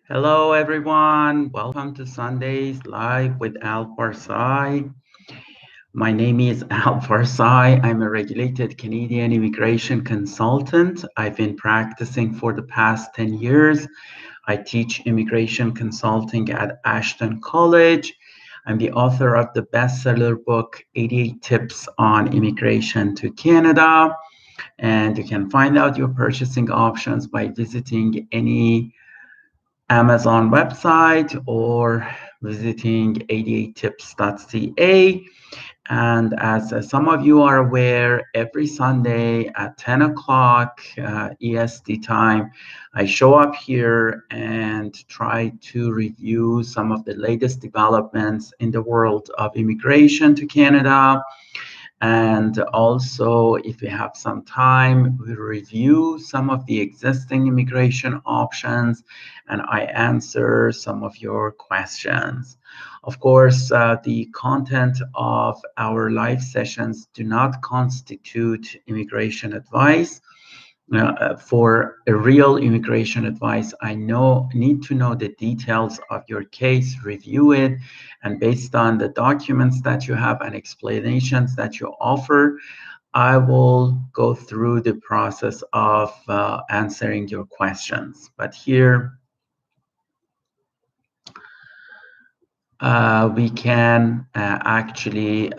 Hello, everyone. Welcome to Sundays Live with Parsai. My name is Parsai. I'm a regulated Canadian immigration consultant. I've been practicing for the past 10 years. I teach immigration consulting at Ashton College. I'm the author of the bestseller book, 88 Tips on Immigration to Canada. And you can find out your purchasing options by visiting any Amazon website or visiting 88tips.ca. And as some of you are aware, every Sunday at 10 o'clock EST time, I show up here and try to review some of the latest developments in the world of immigration to Canada. And also, if we have some time, we review some of the existing immigration options and I answer some of your questions. Of course, the content of our live sessions do not constitute immigration advice. For a real immigration advice, I need to know the details of your case, review it, and based on the documents that you have and explanations that you offer, I will go through the process of answering your questions. But here we can actually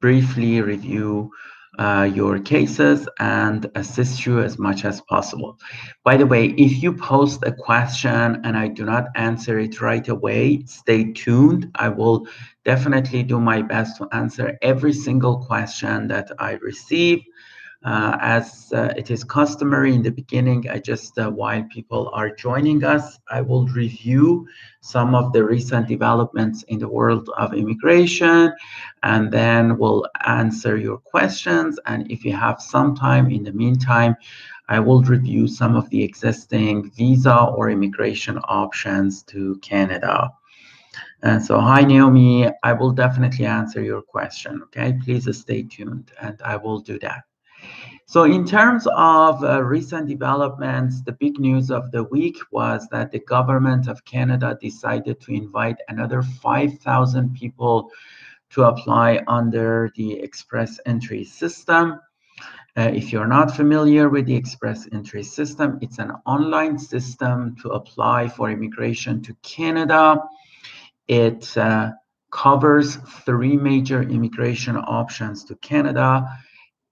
briefly review your cases and assist you as much as possible. By the way, if you post a question and I do not answer it right away, stay tuned. I will definitely do my best to answer every single question that I receive. As it is customary in the beginning, while people are joining us, I will review some of the recent developments in the world of immigration, and then we'll answer your questions. And if you have some time in the meantime, I will review some of the existing visa or immigration options to Canada. And so, hi, Naomi, I will definitely answer your question, okay? Please stay tuned, and I will do that. So in terms of recent developments, the big news of the week was that the government of Canada decided to invite another 5,000 people to apply under the Express Entry system. If you're not familiar with the Express Entry system, it's an online system to apply for immigration to Canada. It covers three major immigration options to Canada: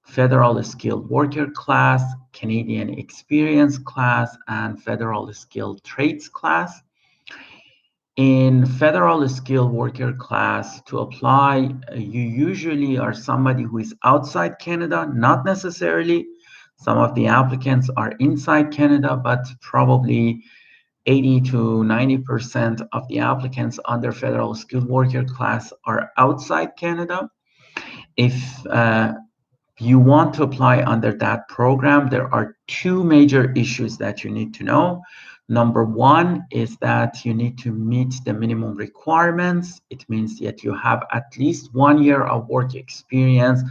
Federal Skilled Worker Class, Canadian Experience Class, and Federal Skilled Trades Class. In Federal Skilled Worker Class, to apply, you usually are somebody who is outside Canada, not necessarily. Some of the applicants are inside Canada, but probably 80 to 90% of the applicants under Federal Skilled Worker Class are outside Canada. If you want to apply under that program, there are two major issues that you need to know. Number one is that you need to meet the minimum requirements. It means that you have at least 1 year of work experience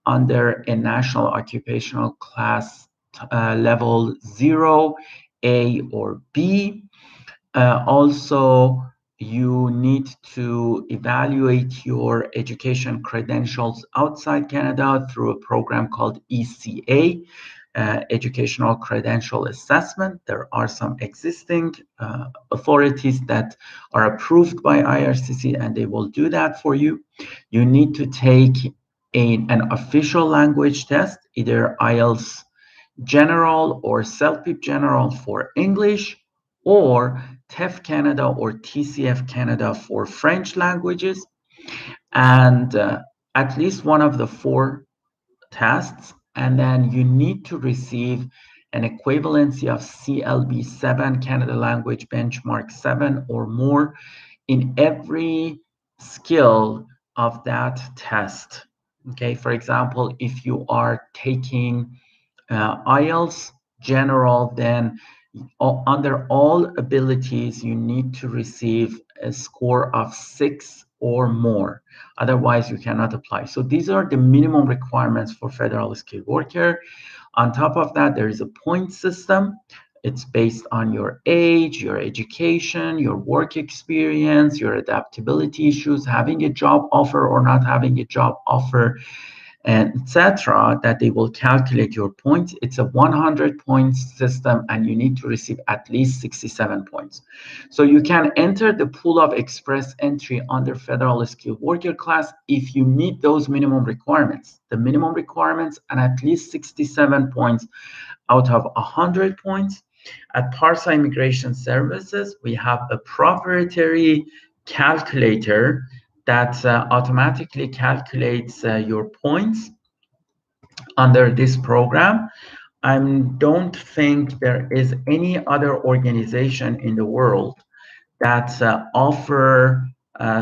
under a national occupational class level 0, A, or B. Also, you need to evaluate your education credentials outside Canada through a program called ECA, Educational Credential Assessment. There are some existing authorities that are approved by IRCC, and they will do that for you. You need to take an official language test, either IELTS General or CELPIP General for English, or TEF Canada or TCF Canada for French languages, and at least one of the four tests. And then you need to receive an equivalency of CLB 7, Canada Language Benchmark 7 or more in every skill of that test. Okay, for example, if you are taking IELTS General, then under all abilities, you need to receive a score of 6 or more. Otherwise, you cannot apply. So these are the minimum requirements for federal skilled worker. On top of that, there is a point system. It's based on your age, your education, your work experience, your adaptability issues, having a job offer or not having a job offer, and etc., that they will calculate your points. It's a 100 points system and you need to receive at least 67 points. So you can enter the pool of express entry under federal skilled worker class if you meet those minimum requirements, the minimum requirements, and at least 67 points out of 100 points. At Parsai Immigration Services, we have a proprietary calculator that automatically calculates your points under this program. I don't think there is any other organization in the world that offer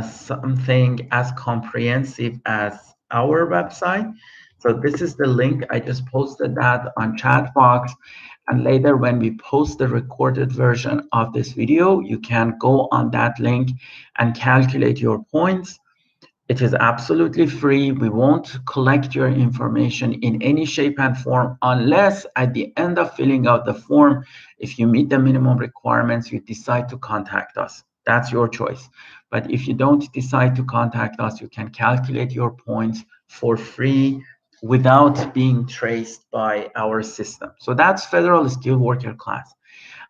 something as comprehensive as our website. So this is the link. I just posted that on chat box. And later when we post the recorded version of this video, you can go on that link and calculate your points. It is absolutely free. We won't collect your information in any shape and form unless at the end of filling out the form, if you meet the minimum requirements, you decide to contact us. That's your choice. But if you don't decide to contact us, you can calculate your points for free without being traced by our system. So that's federal skilled worker class.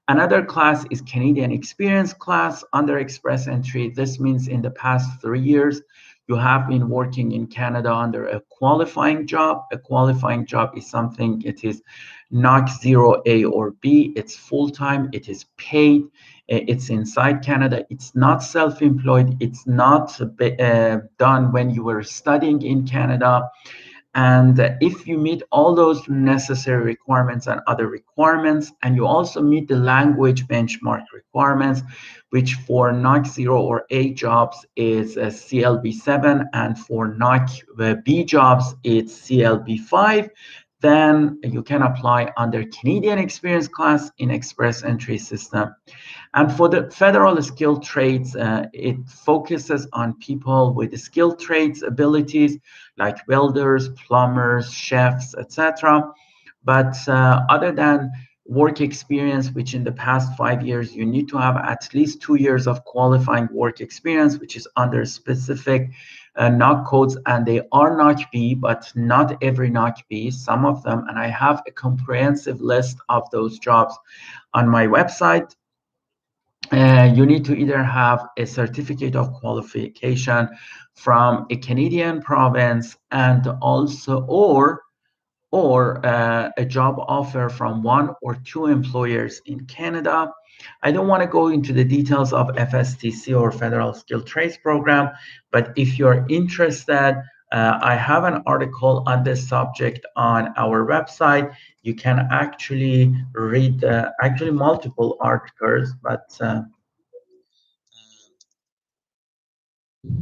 Another class is Canadian experience class under express entry. This means in the past 3 years, you have been working in Canada under a qualifying job. A qualifying job is something, it is not 0A or B, it's full-time, it is paid, it's inside Canada, it's not self-employed, it's not done when you were studying in Canada. And if you meet all those necessary requirements and other requirements, and you also meet the language benchmark requirements, which for NOC 0 or A jobs is CLB 7, and for NOC B jobs, it's CLB 5, then you can apply under Canadian experience class in express entry system. And for the federal skilled trades, it focuses on people with skilled trades abilities like welders, plumbers, chefs, etc. But other than work experience, which in the past 5 years, you need to have at least 2 years of qualifying work experience, which is under specific NOC codes, and they are NOC B, but not every NOC B, some of them, and I have a comprehensive list of those jobs on my website. You need to either have a certificate of qualification from a Canadian province and also or a job offer from 1 or 2 employers in Canada. I don't want to go into the details of FSTC or Federal Skilled Trades Program, but if you're interested, I have an article on this subject on our website. You can actually read actually multiple articles, but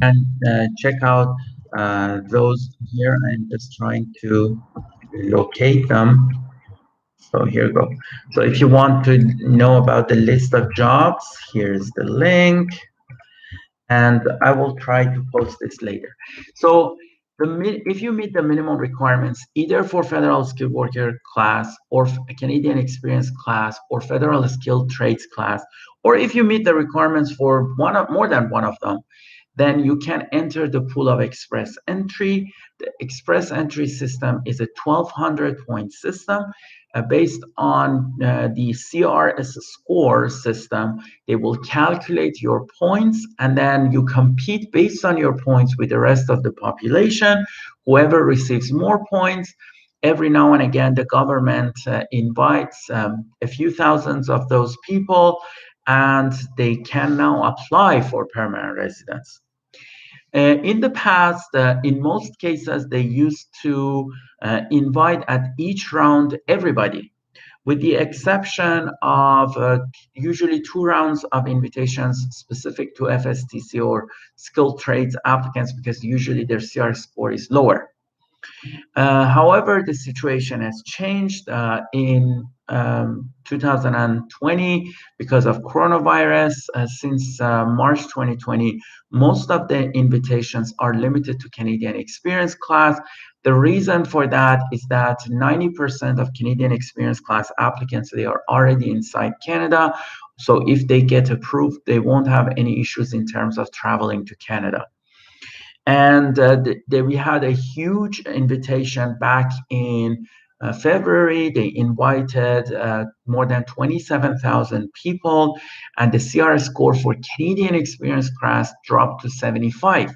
and check out those here. I'm just trying to locate them. So here we go. So if you want to know about the list of jobs, here's the link. And I will try to post this later. So if you meet the minimum requirements, either for federal skilled worker class or Canadian experience class or federal skilled trades class, or if you meet the requirements for more than one of them, then you can enter the pool of express entry. The express entry system is a 1,200 point system based on the CRS score system. They will calculate your points and then you compete based on your points with the rest of the population. Whoever receives more points, every now and again, the government invites a few thousands of those people and they can now apply for permanent residence. In the past, in most cases, they used to invite at each round everybody, with the exception of usually 2 rounds of invitations specific to FSTC or skilled trades applicants, because usually their CR score is lower. However, the situation has changed in 2020 because of coronavirus. Since March 2020, most of the invitations are limited to Canadian experience class. The reason for that is that 90% of Canadian experience class applicants, they are already inside Canada. So if they get approved, they won't have any issues in terms of traveling to Canada. And we had a huge invitation back in February. They invited more than 27,000 people, and the CR score for Canadian experience class dropped to 75.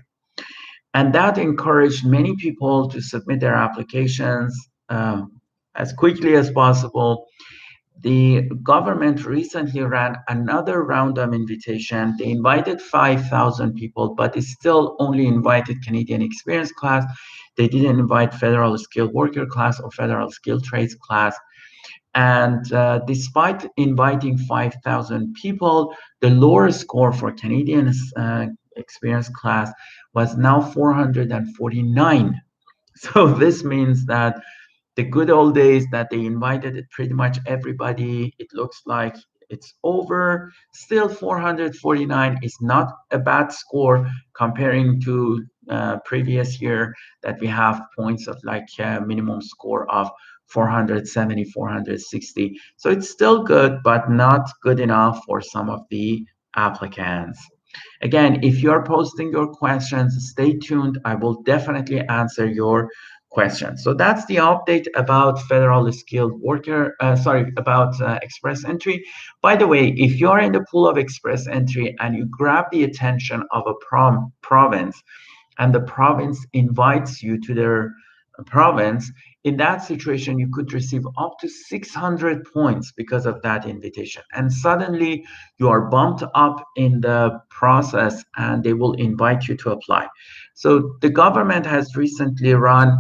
And that encouraged many people to submit their applications as quickly as possible. The government recently ran another random invitation. They invited 5,000 people, but they still only invited Canadian experience class. They didn't invite federal skilled worker class or federal skilled trades class. And despite inviting 5,000 people, the lower score for Canadian experience class was now 449. So this means that the good old days that they invited pretty much everybody, it looks like it's over. Still 449 is not a bad score comparing to previous year that we have points of like minimum score of 470, 460. So it's still good, but not good enough for some of the applicants. Again, if you're posting your questions, stay tuned. I will definitely answer your questions. So that's the update about federal skilled worker, about express entry. By the way, if you're in the pool of express entry and you grab the attention of a province and the province invites you to their province, in that situation, you could receive up to 600 points because of that invitation. And suddenly you are bumped up in the process and they will invite you to apply. So the government has recently run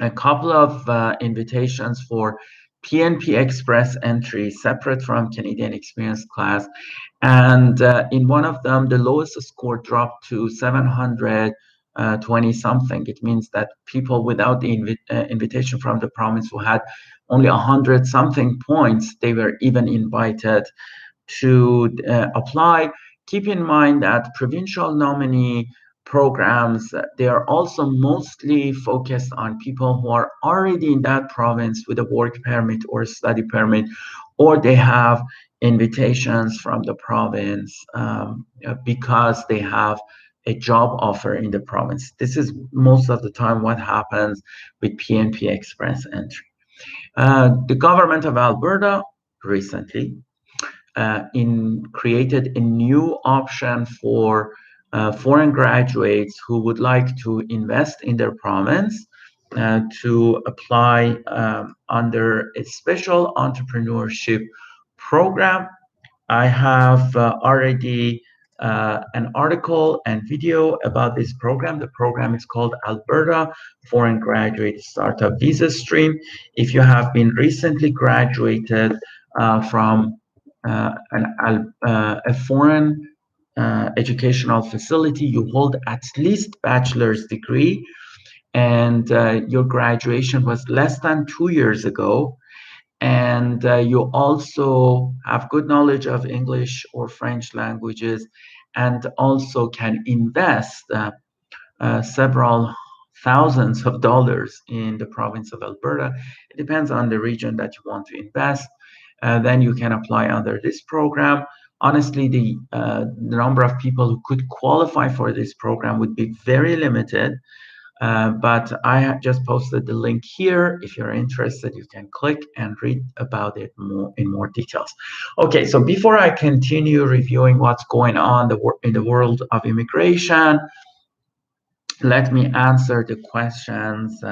a couple of invitations for PNP Express entry separate from Canadian Experience class. And in one of them, the lowest score dropped to 720 something. It means that people without the invitation from the province who had only 100 something points, they were even invited to apply. Keep in mind that provincial nominee programs, they are also mostly focused on people who are already in that province with a work permit or a study permit, or they have invitations from the province because they have a job offer in the province. This is most of the time what happens with PNP Express entry. The government of Alberta recently created a new option for foreign graduates who would like to invest in their province to apply under a special entrepreneurship program. I have already an article and video about this program. The program is called Alberta Foreign Graduate Startup Visa Stream. If you have been recently graduated from a foreign educational facility, you hold at least bachelor's degree, and your graduation was less than 2 years ago, and you also have good knowledge of English or French languages, and also can invest several thousands of dollars in the province of Alberta. It depends on the region that you want to invest. Then you can apply under this program. Honestly, the number of people who could qualify for this program would be very limited. But I just posted the link here. If you're interested, you can click and read about it in more details. Okay, so before I continue reviewing what's going on in the world of immigration, let me answer the questions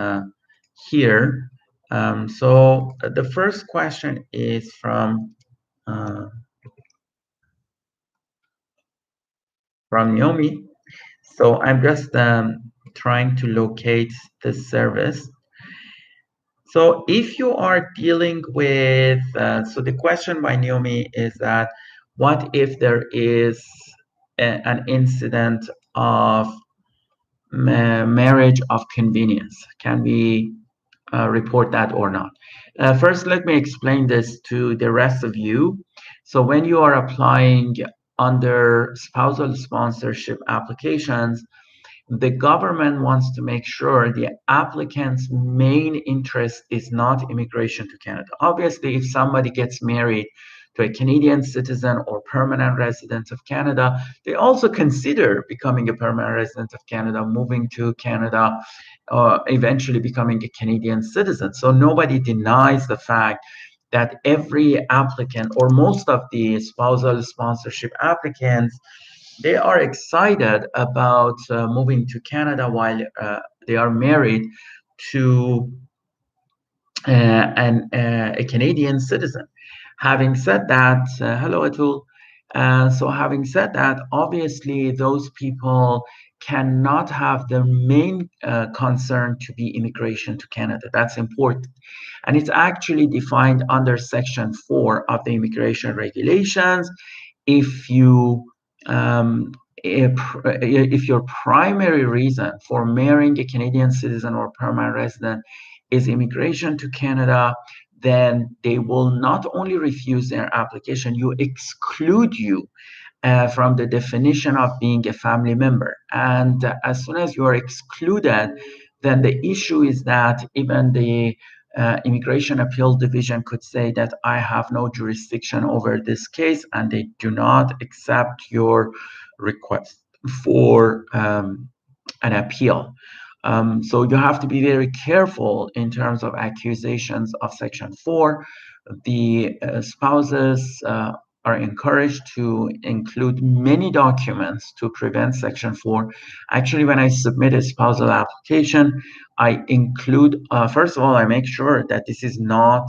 here. So the first question is from Naomi. So I'm just trying to locate the service. So if you are dealing with, so the question by Naomi is that, what if there is an incident of marriage of convenience? Can we report that or not? First, let me explain this to the rest of you. So when you are applying under spousal sponsorship applications, the government wants to make sure the applicant's main interest is not immigration to Canada. Obviously, if somebody gets married to a Canadian citizen or permanent resident of Canada, they also consider becoming a permanent resident of Canada, moving to Canada, eventually becoming a Canadian citizen. So nobody denies the fact that every applicant or most of the spousal sponsorship applicants, they are excited about moving to Canada while they are married to a Canadian citizen. Having said that, hello Atul. So having said that, obviously those people cannot have their main concern to be immigration to Canada. That's important. And it's actually defined under Section 4 of the immigration regulations. If you if your primary reason for marrying a Canadian citizen or permanent resident is immigration to Canada, then they will not only refuse their application, you exclude you from the definition of being a family member. And as soon as you are excluded, then the issue is that even the Immigration Appeal Division could say that I have no jurisdiction over this case, and they do not accept your request for an appeal. So you have to be very careful in terms of accusations of Section 4. The spouses are encouraged to include many documents to prevent Section 4. Actually, when I submit a spousal application, I include, first of all, I make sure that this is not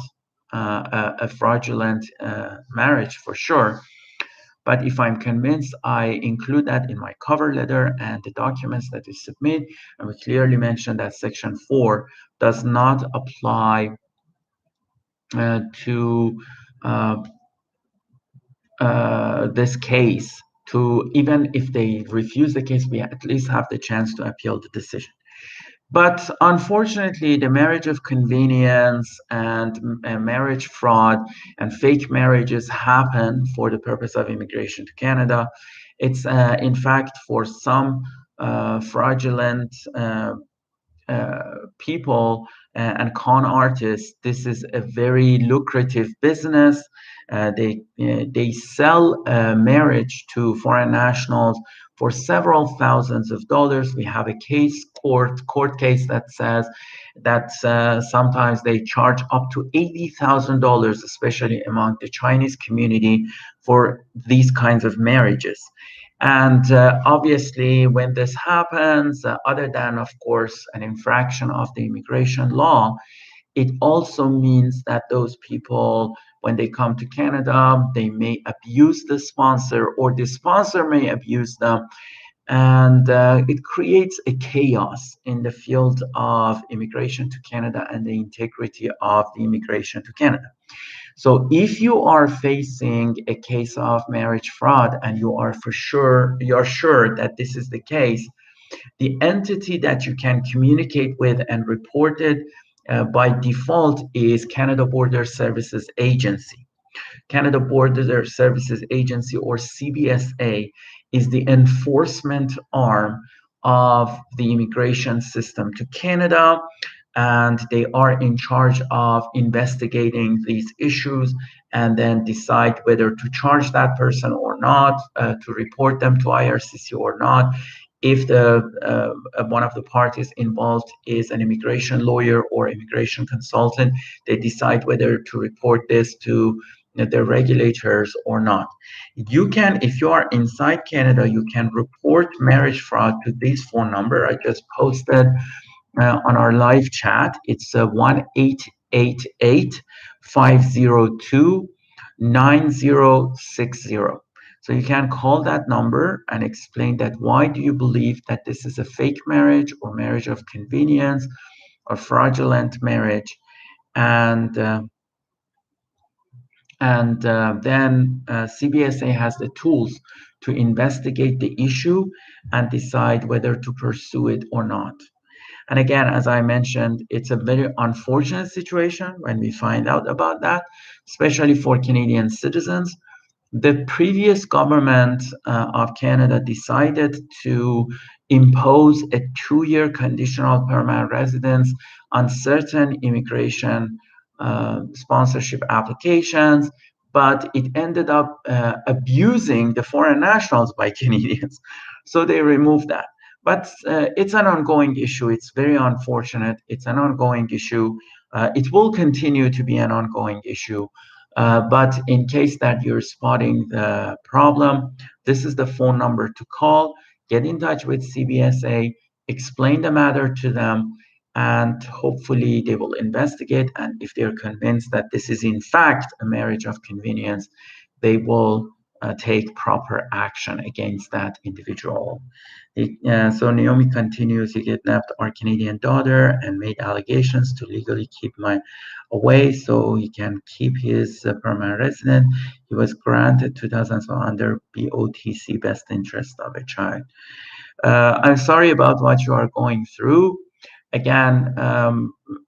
a fraudulent marriage for sure. But if I'm convinced, I include that in my cover letter and the documents that we submit. And we clearly mention that Section 4 does not apply to this case. To even if they refuse the case, we at least have the chance to appeal the decision. But unfortunately, the marriage of convenience and marriage fraud and fake marriages happen for the purpose of immigration to Canada. It's in fact for some fraudulent people and con artists, this is a very lucrative business. They sell marriage to foreign nationals for several thousands of dollars. We have a court case that says that sometimes they charge up to $80,000, especially among the Chinese community, for these kinds of marriages. And obviously, when this happens, other than, of course, an infraction of the immigration law, it also means that those people, when they come to Canada, they may abuse the sponsor or the sponsor may abuse them. And it creates a chaos in the field of immigration to Canada and the integrity of the immigration to Canada. So if you are facing a case of marriage fraud and you're sure that this is the case, the entity that you can communicate with and report it by default is Canada Border Services Agency. Canada Border Services Agency, or CBSA, is the enforcement arm of the immigration system to Canada, and they are in charge of investigating these issues and then decide whether to charge that person or not, to report them to IRCC or not. If one of the parties involved is an immigration lawyer or immigration consultant, they decide whether to report this to the regulators or not. You can, if you are inside Canada, you can report marriage fraud to this phone number I just posted on our live chat. It's 1-888-502-9060. So you can call that number and explain that why do you believe that this is a fake marriage or marriage of convenience or fraudulent marriage, and then CBSA has the tools to investigate the issue and decide whether to pursue it or not. And again, as I mentioned, it's a very unfortunate situation when we find out about that, especially for Canadian citizens. The previous government of Canada decided to impose a 2-year conditional permanent residence on certain immigration sponsorship applications, but it ended up abusing the foreign nationals by Canadians. So they removed that. But it's an ongoing issue. It's very unfortunate. It's an ongoing issue. It will continue to be an ongoing issue. But in case that you're spotting the problem, this is the phone number to call. Get in touch with CBSA, explain the matter to them, and hopefully they will investigate. And if they're convinced that this is in fact a marriage of convenience, they will take proper action against that individual. So Naomi continues, he kidnapped our Canadian daughter and made allegations to legally keep my away so he can keep his permanent resident. He was granted 2,000 so under BOTC, best interest of a child. I'm sorry about what you are going through. Again,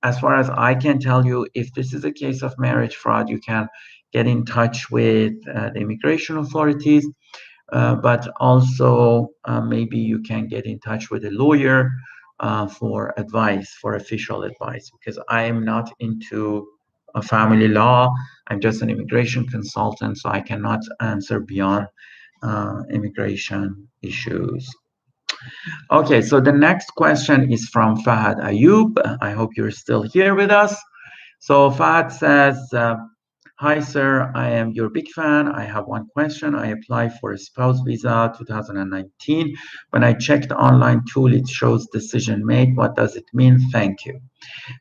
as far as I can tell you, if this is a case of marriage fraud, you can get in touch with the immigration authorities, but also maybe you can get in touch with a lawyer for advice, for official advice, because I am not into family law. I'm just an immigration consultant, so I cannot answer beyond immigration issues. Okay, so the next question is from Fahad Ayub. I hope you're still here with us. So Fahad says, hi, sir, I am your big fan. I have one question. I applied for a spouse visa 2019. When I checked the online tool, it shows decision made. What does it mean? Thank you.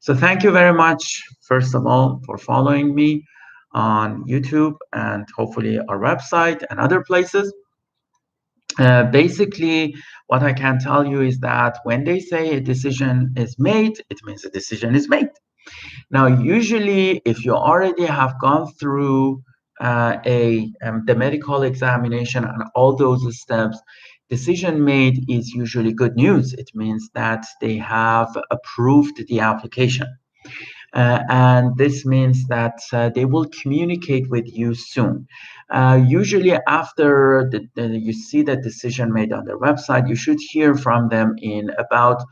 So thank you very much, first of all, for following me on YouTube and hopefully our website and other places. Basically, what I can tell you is that when they say a decision is made, it means a decision is made. Now, usually, if you already have gone through the medical examination and all those steps, decision made is usually good news. It means that they have approved the application. And this means that they will communicate with you soon. Usually after you see the decision made on their website, you should hear from them in about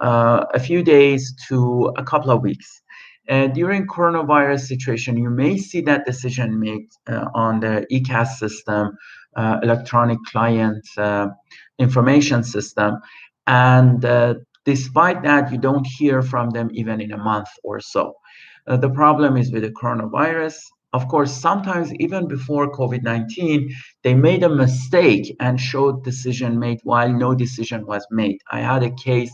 a few days to a couple of weeks. During coronavirus situation, you may see that decision made on the ECAS system, electronic client information system, and despite that, you don't hear from them even in a month or so. The problem is with the coronavirus. Of course, sometimes even before COVID-19, they made a mistake and showed decision made while no decision was made. I had a case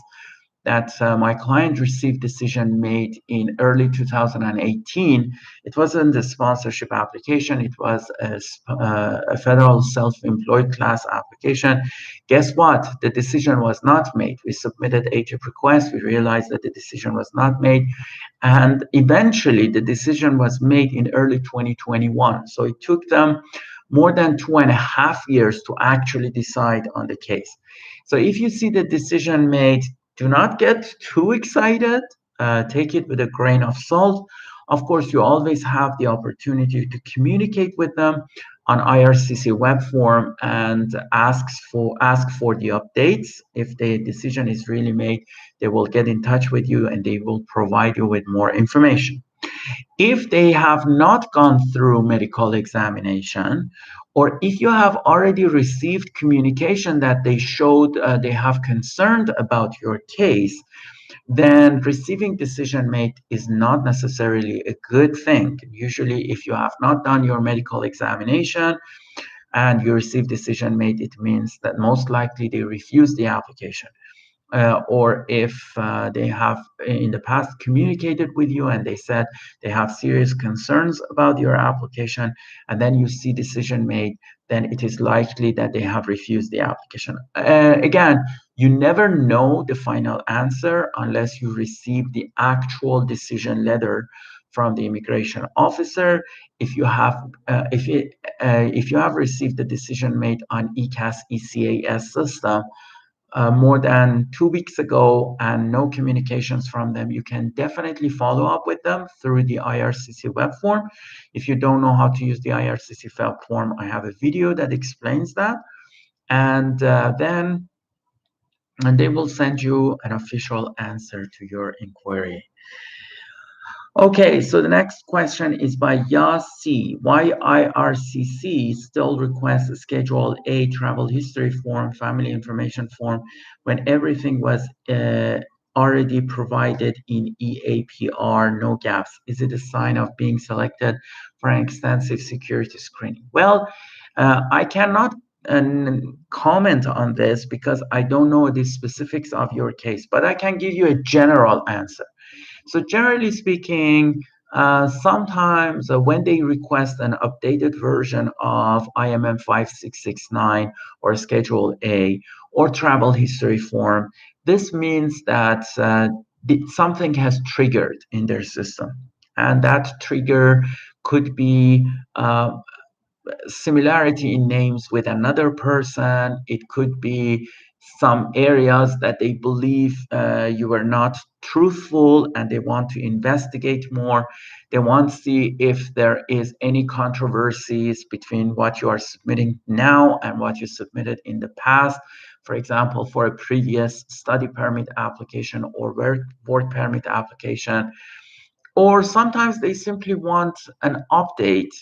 that my client received decision made in early 2018. It wasn't a sponsorship application. It was a federal self-employed class application. Guess what? The decision was not made. We submitted HF request. We realized that the decision was not made. And eventually the decision was made in early 2021. So it took them more than 2.5 years to actually decide on the case. So if you see the decision made, do not get too excited. Take it with a grain of salt. Of course, you always have the opportunity to communicate with them on IRCC web form and ask for the updates. If the decision is really made, they will get in touch with you and they will provide you with more information. If they have not gone through medical examination, or if you have already received communication that they showed they have concerned about your case, then receiving decision made is not necessarily a good thing. Usually, if you have not done your medical examination and you receive decision made, it means that most likely they refuse the application. Or if they have in the past communicated with you and they said they have serious concerns about your application, and then you see decision made, then it is likely that they have refused the application. Again, you never know the final answer unless you receive the actual decision letter from the immigration officer. If you have if you have received the decision made on ECAS ECAS system more than 2 weeks ago and no communications from them, you can definitely follow up with them through the IRCC web form. If you don't know how to use the IRCC web form, I have a video that explains that. And then they will send you an official answer to your inquiry. Okay, so the next question is by Yasi. Why IRCC still requests a Schedule A travel history form, family information form, when everything was already provided in EAPR, no gaps? Is it a sign of being selected for an extensive security screening? Well, I cannot comment on this because I don't know the specifics of your case, but I can give you a general answer. So generally speaking, sometimes when they request an updated version of IMM 5669 or Schedule A or travel history form, this means that something has triggered in their system. And that trigger could be similarity in names with another person. It could be some areas that they believe you were not truthful and they want to investigate more. They want to see if there is any controversies between what you are submitting now and what you submitted in the past. For example, for a previous study permit application or work permit application. Or sometimes they simply want an update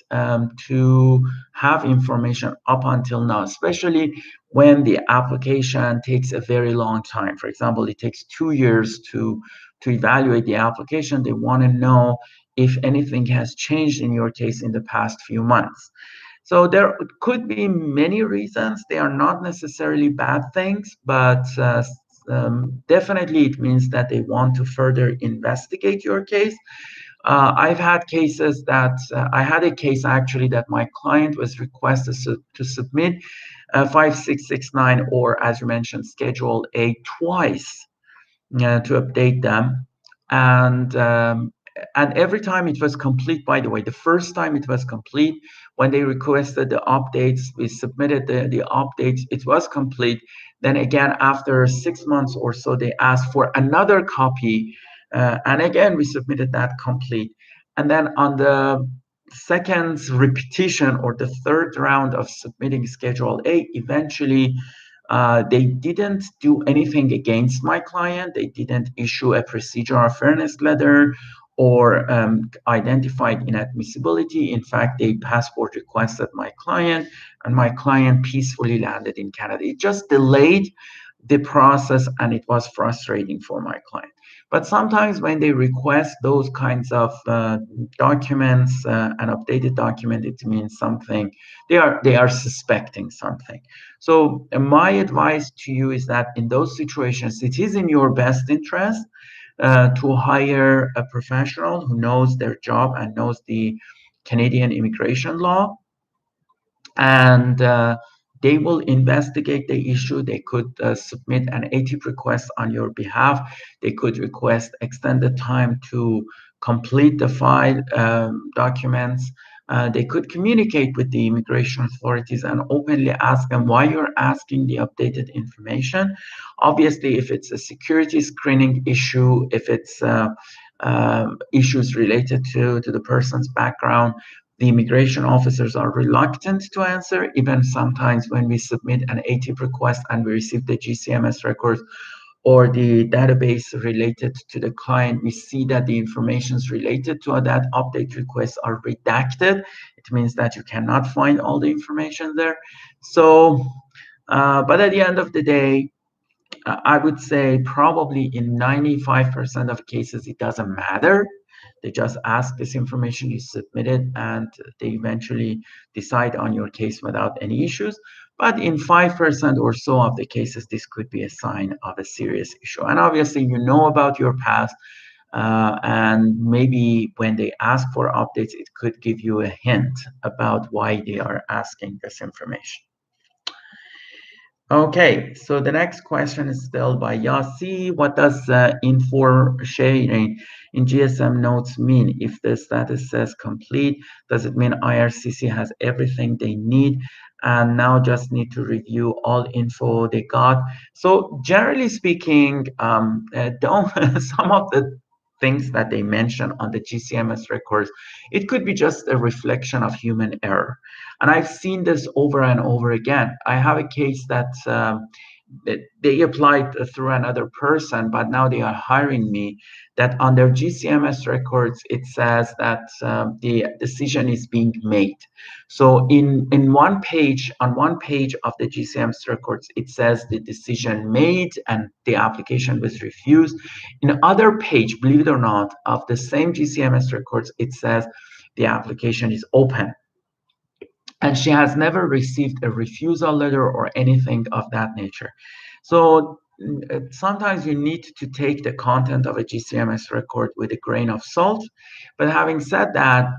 to have information up until now, especially when the application takes a very long time. For example, it takes 2 years to evaluate the application. They want to know if anything has changed in your case in the past few months. So there could be many reasons. They are not necessarily bad things, but definitely it means that they want to further investigate your case. I've had cases that I had a case actually that my client was requested to submit 5669 or, as you mentioned, Schedule A twice to update them, and every time it was complete. By the way, the first time it was complete. When they requested the updates, we submitted the updates, it was complete. Then again, after 6 months or so, they asked for another copy, and again we submitted that complete. And then on the second repetition or the third round of submitting Schedule A, eventually they didn't do anything against my client. They didn't issue a procedural fairness letter or identified inadmissibility. In fact, they passport requested my client, and my client peacefully landed in Canada. It just delayed the process, and it was frustrating for my client. But sometimes when they request those kinds of documents, an updated document, it means something. They are suspecting something. So my advice to you is that in those situations, it is in your best interest to hire a professional who knows their job and knows the Canadian immigration law, and they will investigate the issue. They could submit an ATIP request on your behalf. They could request extended time to complete the file documents. They could communicate with the immigration authorities and openly ask them why you're asking the updated information. Obviously, if it's a security screening issue, if it's issues related to the person's background, the immigration officers are reluctant to answer. Even sometimes when we submit an ATIP request and we receive the GCMS records or the database related to the client, we see that the informations related to that update request are redacted. It means that you cannot find all the information there. So, but at the end of the day, I would say probably in 95% of cases, it doesn't matter. They just ask this information, you submit it, and they eventually decide on your case without any issues. But in 5% or so of the cases, this could be a sign of a serious issue. And obviously, you know about your past, and maybe when they ask for updates, it could give you a hint about why they are asking this information. Okay, so the next question is still by Yassi. What does info sharing in GSM notes mean? If the status says complete, does it mean IRCC has everything they need and now just need to review all info they got? So generally speaking, don't some of the things that they mention on the GCMS records, it could be just a reflection of human error. And I've seen this over and over again. I have a case that they applied through another person, but now they are hiring me. That on their GCMS records, it says that the decision is being made. So in one page, on one page of the GCMS records, it says the decision made and the application was refused. In other page, believe it or not, of the same GCMS records, it says the application is open, and she has never received a refusal letter or anything of that nature. So sometimes you need to take the content of a GCMS record with a grain of salt. But having said that,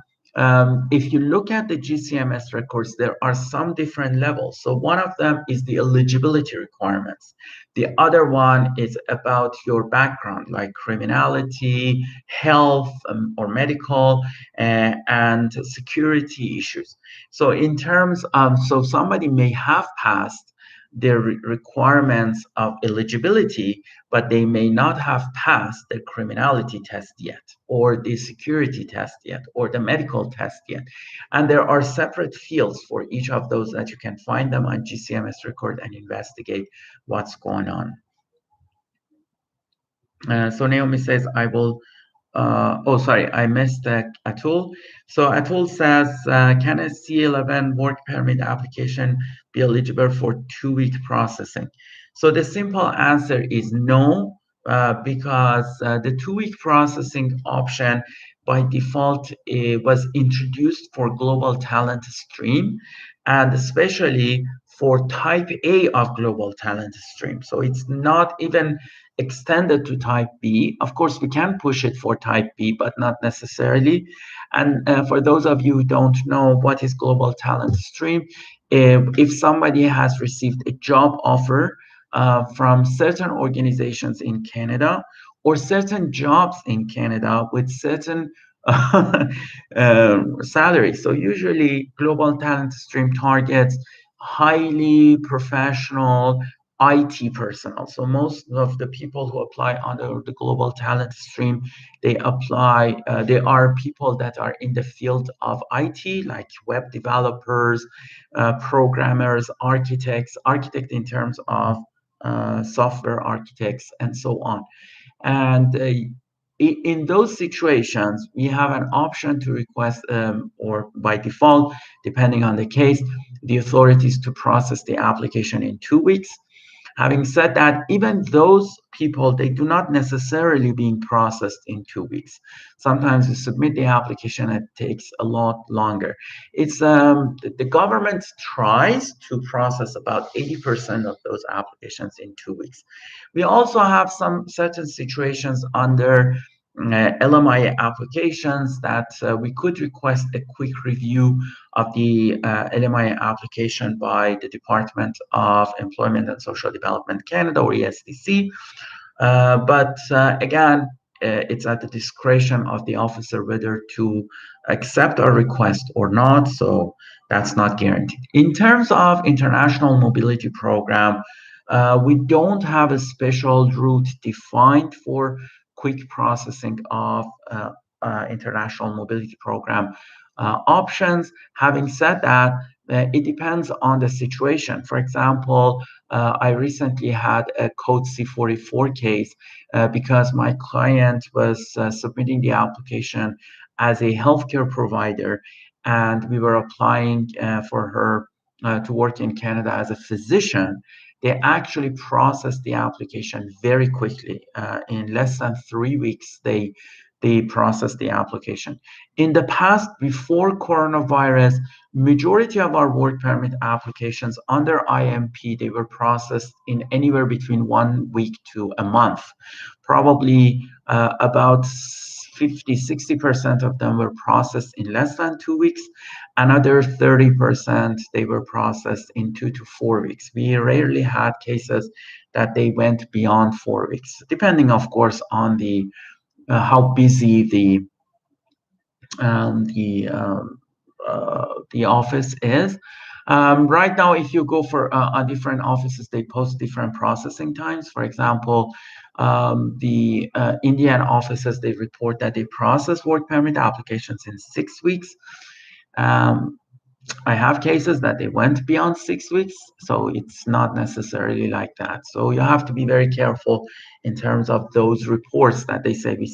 if you look at the GCMS records, there are some different levels. So one of them is the eligibility requirements. The other one is about your background, like criminality, health, or medical, and security issues. So in terms of, so somebody may have passed the requirements of eligibility, but they may not have passed the criminality test yet, or the security test yet, or the medical test yet. And there are separate fields for each of those that you can find them on GCMS record and investigate what's going on. So Naomi says, I will oh, sorry, I missed Atul. So Atul says, can a C11 work permit application be eligible for 2-week processing? So the simple answer is no, because the 2-week processing option by default was introduced for global talent stream, and especially for type A of global talent stream. So it's not even extended to type B. Of course, we can push it for type B, but not necessarily. And for those of you who don't know what is global talent stream, if somebody has received a job offer from certain organizations in Canada or certain jobs in Canada with certain salaries. So usually global talent stream targets highly professional IT personnel. So most of the people who apply under the global talent stream, they apply, they are people that are in the field of IT, like web developers, programmers, architect in terms of software architects, and so on. And in those situations, we have an option to request, or by default, depending on the case, the authorities to process the application in 2 weeks. Having said that, even those people, they do not necessarily being processed in 2 weeks. Sometimes you submit the application, it takes a lot longer. It's the government tries to process about 80% of those applications in 2 weeks. We also have some certain situations under LMI applications that we could request a quick review of the LMI application by the Department of Employment and Social Development Canada, or ESDC. But again, it's at the discretion of the officer whether to accept our request or not. So that's not guaranteed. In terms of international mobility program, we don't have a special route defined for quick processing of international mobility program options. Having said that, it depends on the situation. For example, I recently had a code C44 case because my client was submitting the application as a healthcare provider, and we were applying for her to work in Canada as a physician. They actually processed the application very quickly. In less than 3 weeks, they processed the application. In the past, before coronavirus, majority of our work permit applications under IMP, they were processed in anywhere between 1 week to a month. Probably about 50-60% of them were processed in less than 2 weeks. Another 30%, they were processed in 2 to 4 weeks. We rarely had cases that they went beyond 4 weeks, depending, of course, on the how busy um, the um, the office is. Right now, if you go for different offices, they post different processing times. For example, the Indian offices, they report that they process work permit applications in 6 weeks. Um, I have cases that they went beyond 6 weeks, so it's not necessarily like that. So you have to be very careful in terms of those reports that they say we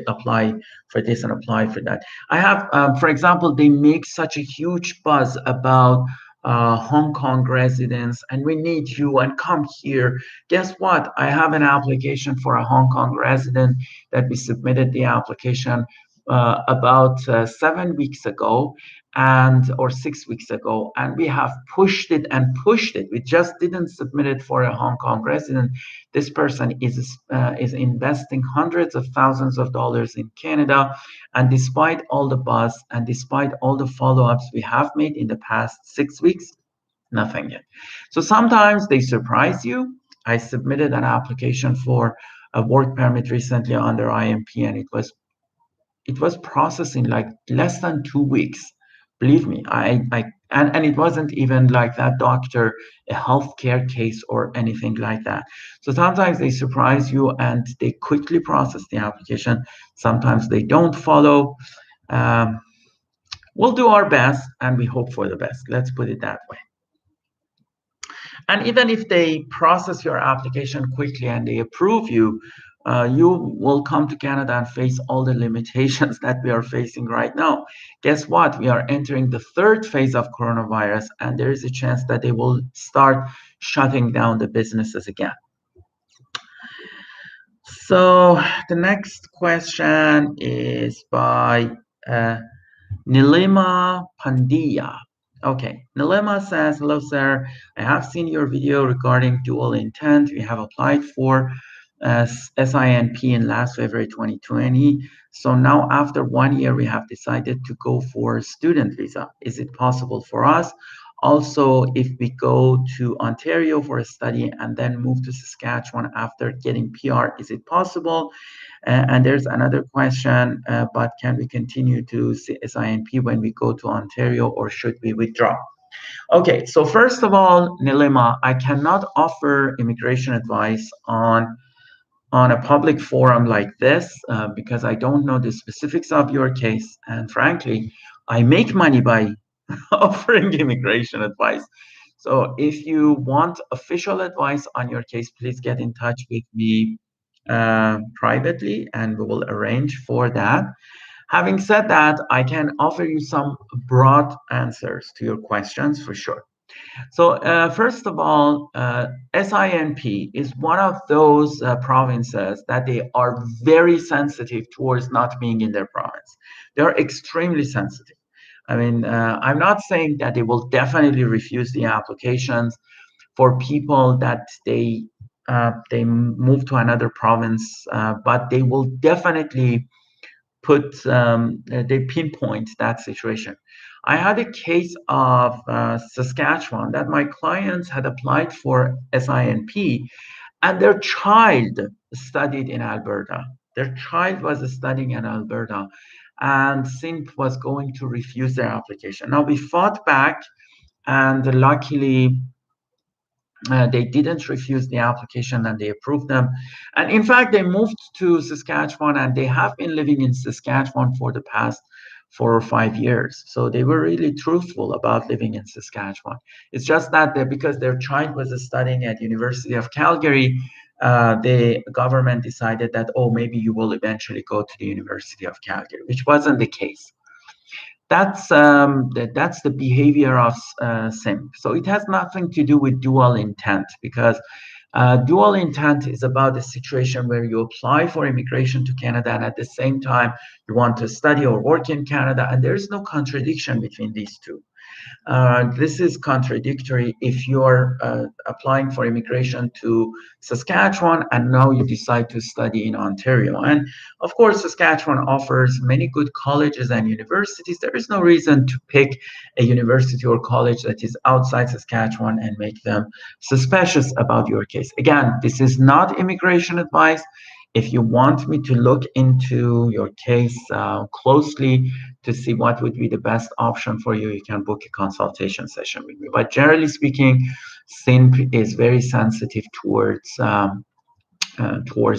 apply for this and apply for that. I have, for example, they make such a huge buzz about Hong Kong residents, and we need you and come here. Guess what? I have an application for a Hong Kong resident that we submitted the application about 7 weeks ago and or 6 weeks ago, and we have pushed it and pushed it. We just didn't submit it for a Hong Kong resident. This person is investing hundreds of thousands of dollars in Canada, and despite all the buzz and despite all the follow-ups we have made in the past 6 weeks, nothing yet. So sometimes they surprise you. I submitted an application for a work permit recently under IMP, and it was processed in like less than 2 weeks. Believe me, and it wasn't even like that doctor, a healthcare case or anything like that. So sometimes they surprise you and they quickly process the application. Sometimes they don't follow. Um, we'll do our best and we hope for the best. Let's put it that way. And even if they process your application quickly and they approve you, you will come to Canada and face all the limitations that we are facing right now. Guess what? We are entering the third phase of coronavirus, and there is a chance that they will start shutting down the businesses again. So the next question is by Nilima Pandya. Okay, Nilima says, hello, sir. I have seen your video regarding dual intent. We have applied for SINP in last February 2020. So now after 1 year, we have decided to go for student visa. Is it possible for us? Also, if we go to Ontario for a study and then move to Saskatchewan after getting PR, is it possible? And there's another question, but can we continue to SINP when we go to Ontario, or should we withdraw? Okay, so first of all, Nilima, I cannot offer immigration advice on a public forum like this because I don't know the specifics of your case. And frankly, I make money by offering immigration advice. So if you want official advice on your case, please get in touch with me privately and we will arrange for that. Having said that, I can offer you some broad answers to your questions for sure. So first of all, SINP is one of those provinces that they are very sensitive towards not being in their province. They're extremely sensitive. I mean, I'm not saying that they will definitely refuse the applications for people that they move to another province, but they will definitely they pinpoint that situation. I had a case of Saskatchewan that my clients had applied for SINP and their child studied in Alberta. Their child was studying in Alberta and SINP was going to refuse their application. Now we fought back and luckily they didn't refuse the application and they approved them. And in fact, they moved to Saskatchewan and they have been living in Saskatchewan for the past 4 or 5 years. So they were really truthful about living in Saskatchewan. It's just that because their child was studying at University of Calgary, the government decided that, oh, maybe you will eventually go to the University of Calgary, which wasn't the case. That's the behavior of SINP. So it has nothing to do with dual intent because dual intent is about the situation where you apply for immigration to Canada and at the same time you want to study or work in Canada, and there is no contradiction between these two. This is contradictory if you're applying for immigration to Saskatchewan and now you decide to study in Ontario. And of course, Saskatchewan offers many good colleges and universities. There is no reason to pick a university or college that is outside Saskatchewan and make them suspicious about your case. Again, this is not immigration advice. If you want me to look into your case closely to see what would be the best option for you, you can book a consultation session with me. But generally speaking, SINP is very sensitive towards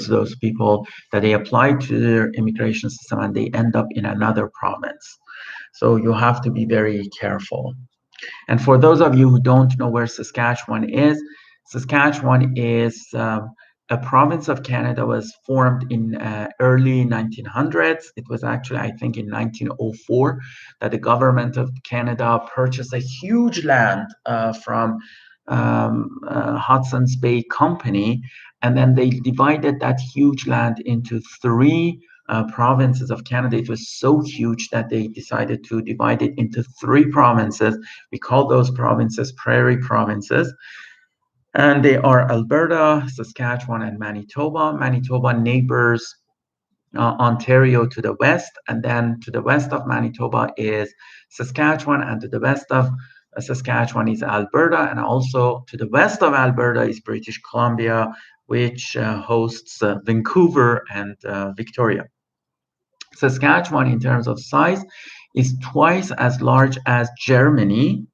those people that they apply to their immigration system and they end up in another province. So you have to be very careful. And for those of you who don't know where Saskatchewan is a province of Canada, was formed in early 1900s. It was actually, I think, in 1904 that the government of Canada purchased a huge land from Hudson's Bay Company, and then they divided that huge land into three provinces of Canada. It was so huge that they decided to divide it into three provinces. We call those provinces prairie provinces. And they are Alberta, Saskatchewan, and Manitoba. Manitoba neighbors Ontario to the west, and then to the west of Manitoba is Saskatchewan, and to the west of Saskatchewan is Alberta, and also to the west of Alberta is British Columbia, which hosts Vancouver and Victoria. Saskatchewan, in terms of size, is twice as large as Germany,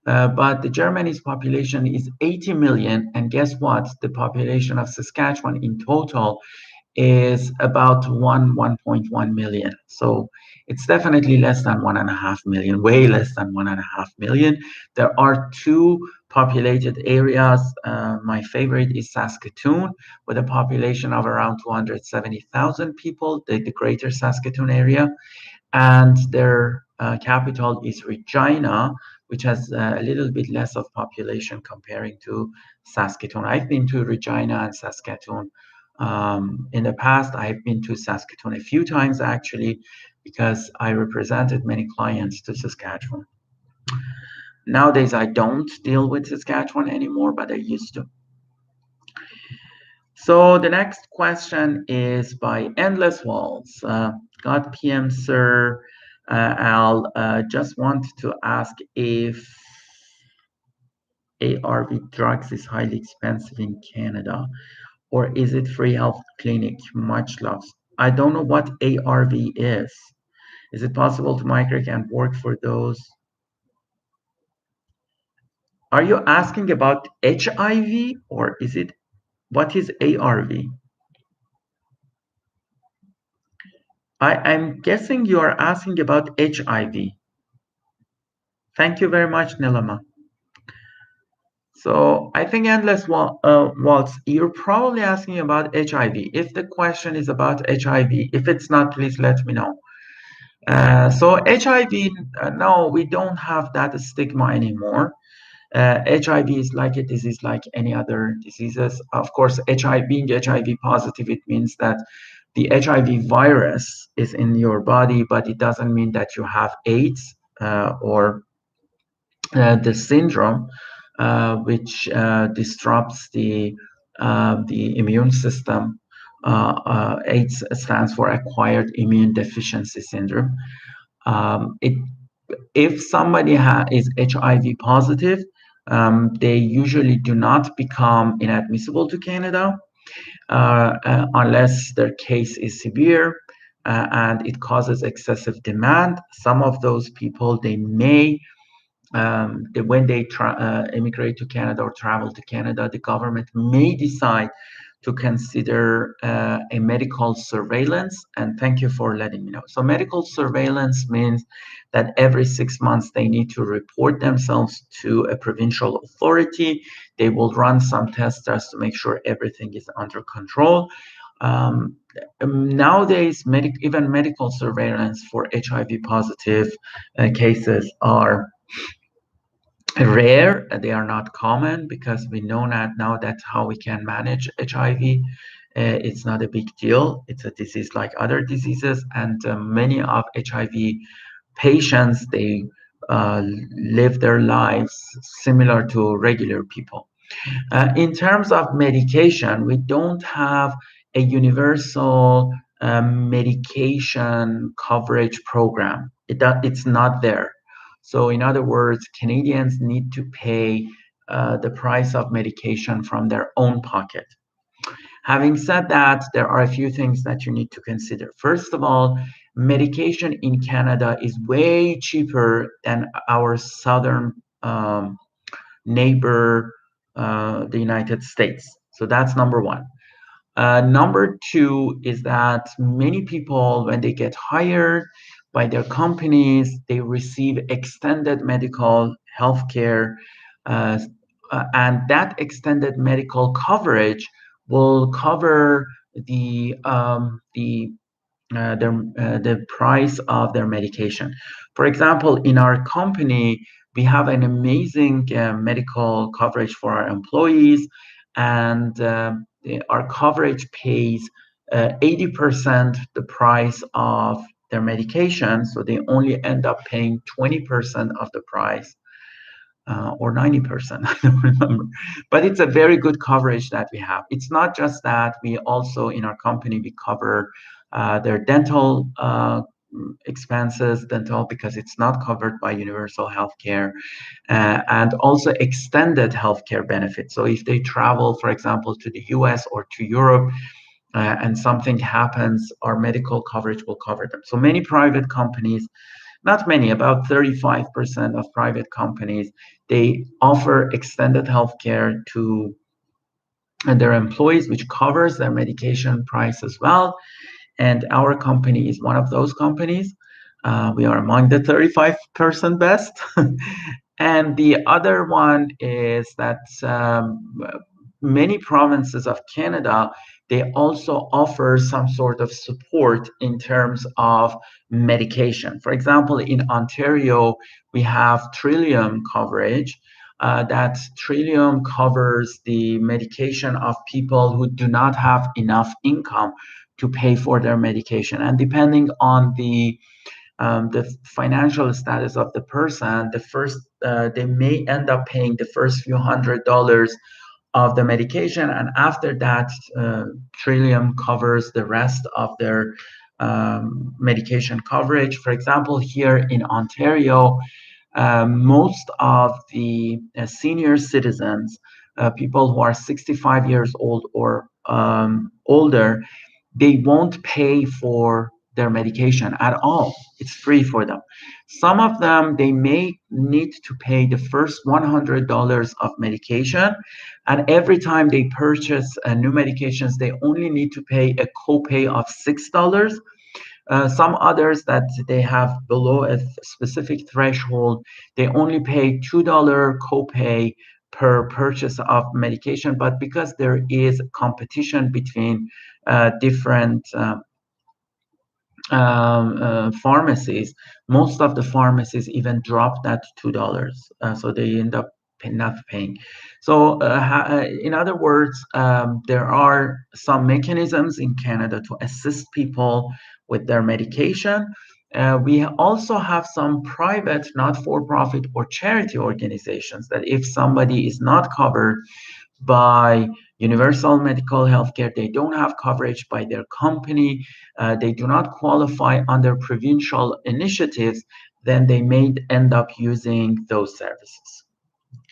but the Germany's population is 80 million, and guess what? The population of Saskatchewan in total is about 1.1 million. So it's definitely less than 1.5 million, way less than 1.5 million. There are two populated areas. My favorite is Saskatoon, with a population of around 270,000 people, the greater Saskatoon area. And their capital is Regina, which has a little bit less of population comparing to Saskatoon. I've been to Regina and Saskatoon in the past. I've been to Saskatoon a few times, actually, because I represented many clients to Saskatchewan. Nowadays, I don't deal with Saskatchewan anymore, but I used to. So the next question is by Endless Walls. God PM, sir. I'll just want to ask if ARV drugs is highly expensive in Canada, or is it free health clinic? Much love. I don't know what ARV is. Is it possible to migrate and work for those? Are you asking about HIV, or is it, what is ARV? I'm guessing you are asking about HIV. Thank you very much, Nilama. So I think Endless Waltz, you're probably asking about HIV. If the question is about HIV, if it's not, please let me know. So HIV, no, we don't have that stigma anymore. HIV is like a disease like any other diseases. Of course, being HIV positive, it means that the HIV virus is in your body, but it doesn't mean that you have AIDS or the syndrome, which disrupts the immune system. AIDS stands for Acquired Immune Deficiency Syndrome. If somebody is HIV positive, they usually do not become inadmissible to Canada unless their case is severe and it causes excessive demand. Some of those people, they may, when they immigrate to Canada or travel to Canada, the government may decide to consider a medical surveillance. And thank you for letting me know. So medical surveillance means that every 6 months they need to report themselves to a provincial authority. They will run some tests just to make sure everything is under control. Nowadays, even medical surveillance for HIV positive cases are rare. They are not common because we know now that how we can manage HIV. It's not a big deal. It's a disease like other diseases, and many of HIV patients, they live their lives similar to regular people. In terms of medication, we don't have a universal medication coverage program. It's not there. So in other words, Canadians need to pay the price of medication from their own pocket. Having said that, there are a few things that you need to consider. First of all, medication in Canada is way cheaper than our southern neighbor, the United States. So that's number one. Number two is that many people, when they get hired by their companies, they receive extended medical health care, uh, and that extended medical coverage will cover the price of their medication. For example, in our company, we have an amazing medical coverage for our employees, and our coverage pays 80% the price of their medication, so they only end up paying 20% of the price, or 90%, I don't remember. But it's a very good coverage that we have. It's not just that, we also, in our company, we cover their dental expenses, because it's not covered by universal healthcare, and also extended healthcare benefits. So if they travel, for example, to the US or to Europe, and something happens, our medical coverage will cover them. So many private companies, not many, about 35% of private companies, they offer extended healthcare to their employees, which covers their medication price as well. And our company is one of those companies. We are among the 35% best. And the other one is that many provinces of Canada, they also offer some sort of support in terms of medication. For example, in Ontario, we have Trillium coverage. That Trillium covers the medication of people who do not have enough income to pay for their medication. And depending on the financial status of the person, they may end up paying the first few $100s of the medication, and after that, Trillium covers the rest of their medication coverage. For example, here in Ontario, most of the senior citizens, people who are 65 years old or older, they won't pay for their medication at all. It's free for them. Some of them, they may need to pay the first $100 of medication, and every time they purchase new medications, they only need to pay a copay of $6. Some others that they have below a specific threshold, they only pay $2 copay per purchase of medication. But because there is competition between different pharmacies, most of the pharmacies even drop that $2, so they end up not paying. So in other words, there are some mechanisms in Canada to assist people with their medication. We also have some private, not-for-profit or charity organizations that if somebody is not covered by universal medical healthcare, they don't have coverage by their company, they do not qualify under provincial initiatives, then they may end up using those services.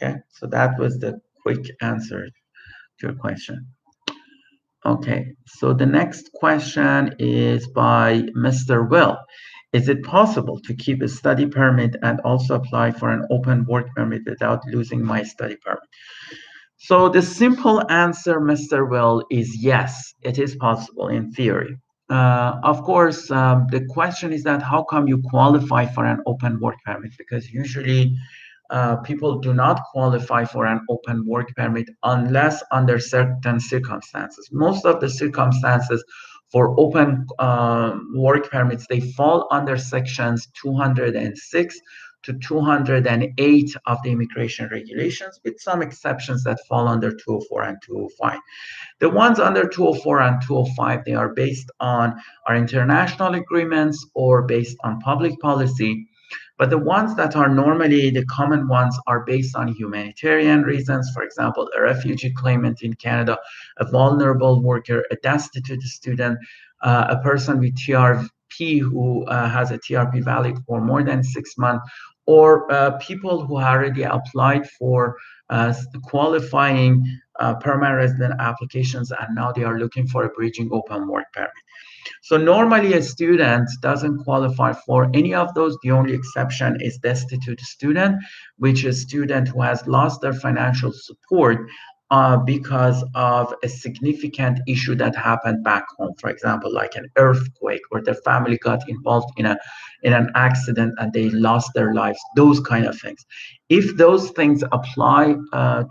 Okay, so that was the quick answer to your question. Okay, so the next question is by Mr. Will. Is it possible to keep a study permit and also apply for an open work permit without losing my study permit? So the simple answer, Mr. Will, is yes, it is possible in theory. Of course, the question is that how come you qualify for an open work permit? Because usually people do not qualify for an open work permit unless under certain circumstances. Most of the circumstances for open work permits, they fall under sections 206 to 208 of the immigration regulations, with some exceptions that fall under 204 and 205. The ones under 204 and 205, they are based on our international agreements or based on public policy. But the ones that are normally the common ones are based on humanitarian reasons. For example, a refugee claimant in Canada, a vulnerable worker, a destitute student, a person with TRP who has a TRP valid for more than 6 months, or people who already applied for qualifying permanent resident applications and now they are looking for a bridging open work permit. So normally a student doesn't qualify for any of those. The only exception is destitute student, which is a student who has lost their financial support because of a significant issue that happened back home. For example, like an earthquake, or their family got involved in an accident and they lost their lives, those kind of things. If those things apply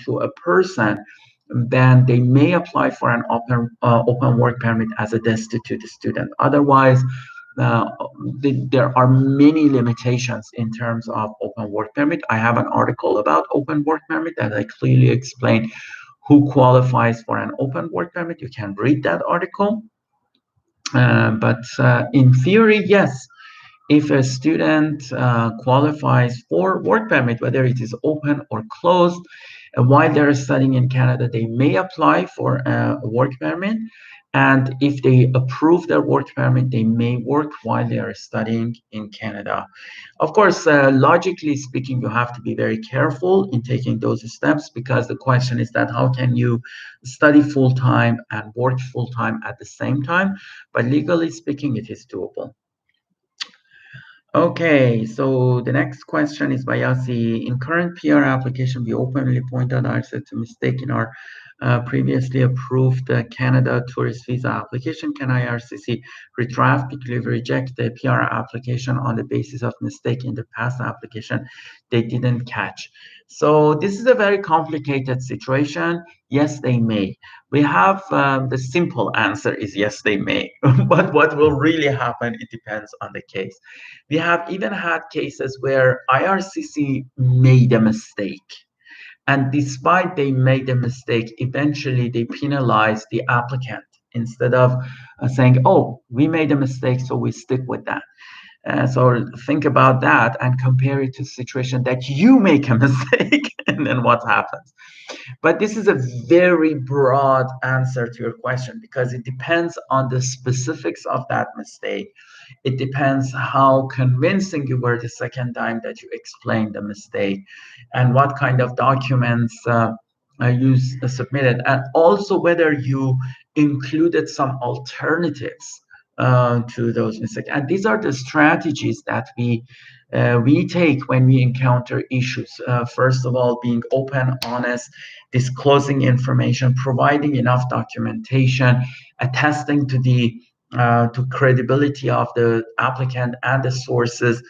to a person, then they may apply for an open work permit as a destitute student. Otherwise, uh, there are many limitations in terms of open work permit. I have an article about open work permit that I clearly explain who qualifies for an open work permit. You can read that article. But in theory, yes, if a student qualifies for work permit, whether it is open or closed, while they're studying in Canada, they may apply for a work permit. And if they approve their work permit, they may work while they are studying in Canada. Of course, logically speaking, you have to be very careful in taking those steps, because the question is that how can you study full-time and work full-time at the same time? But legally speaking, it is doable. Okay, so the next question is by Yasi. In current PR application, we openly point out ourselves to mistake in our previously approved Canada tourist visa application. Can IRCC redraft because reject the PR application on the basis of mistake in the past application they didn't catch? So this is a very complicated situation. Yes, they may. We have the simple answer is yes, they may. But what will really happen, it depends on the case. We have even had cases where IRCC made a mistake. And despite they made a mistake, eventually they penalized the applicant instead of saying, oh, we made a mistake, so we stick with that. So think about that and compare it to a situation that you make a mistake and then what happens. But this is a very broad answer to your question because it depends on the specifics of that mistake. It depends how convincing you were the second time that you explained the mistake and what kind of documents you submitted, and also whether you included some alternatives to those mistakes. And these are the strategies that we take when we encounter issues. First of all, being open, honest, disclosing information, providing enough documentation, attesting to the to credibility of the applicant and the sources.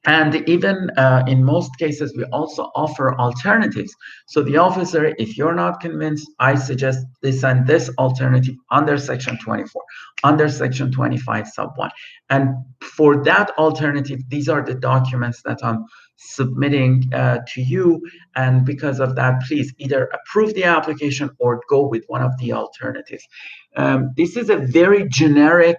And even in most cases, we also offer alternatives. So the officer, if you're not convinced, I suggest this and this alternative under Section 24, under Section 25 sub 1. And for that alternative, these are the documents that I'm submitting to you. And because of that, please either approve the application or go with one of the alternatives. This is a very generic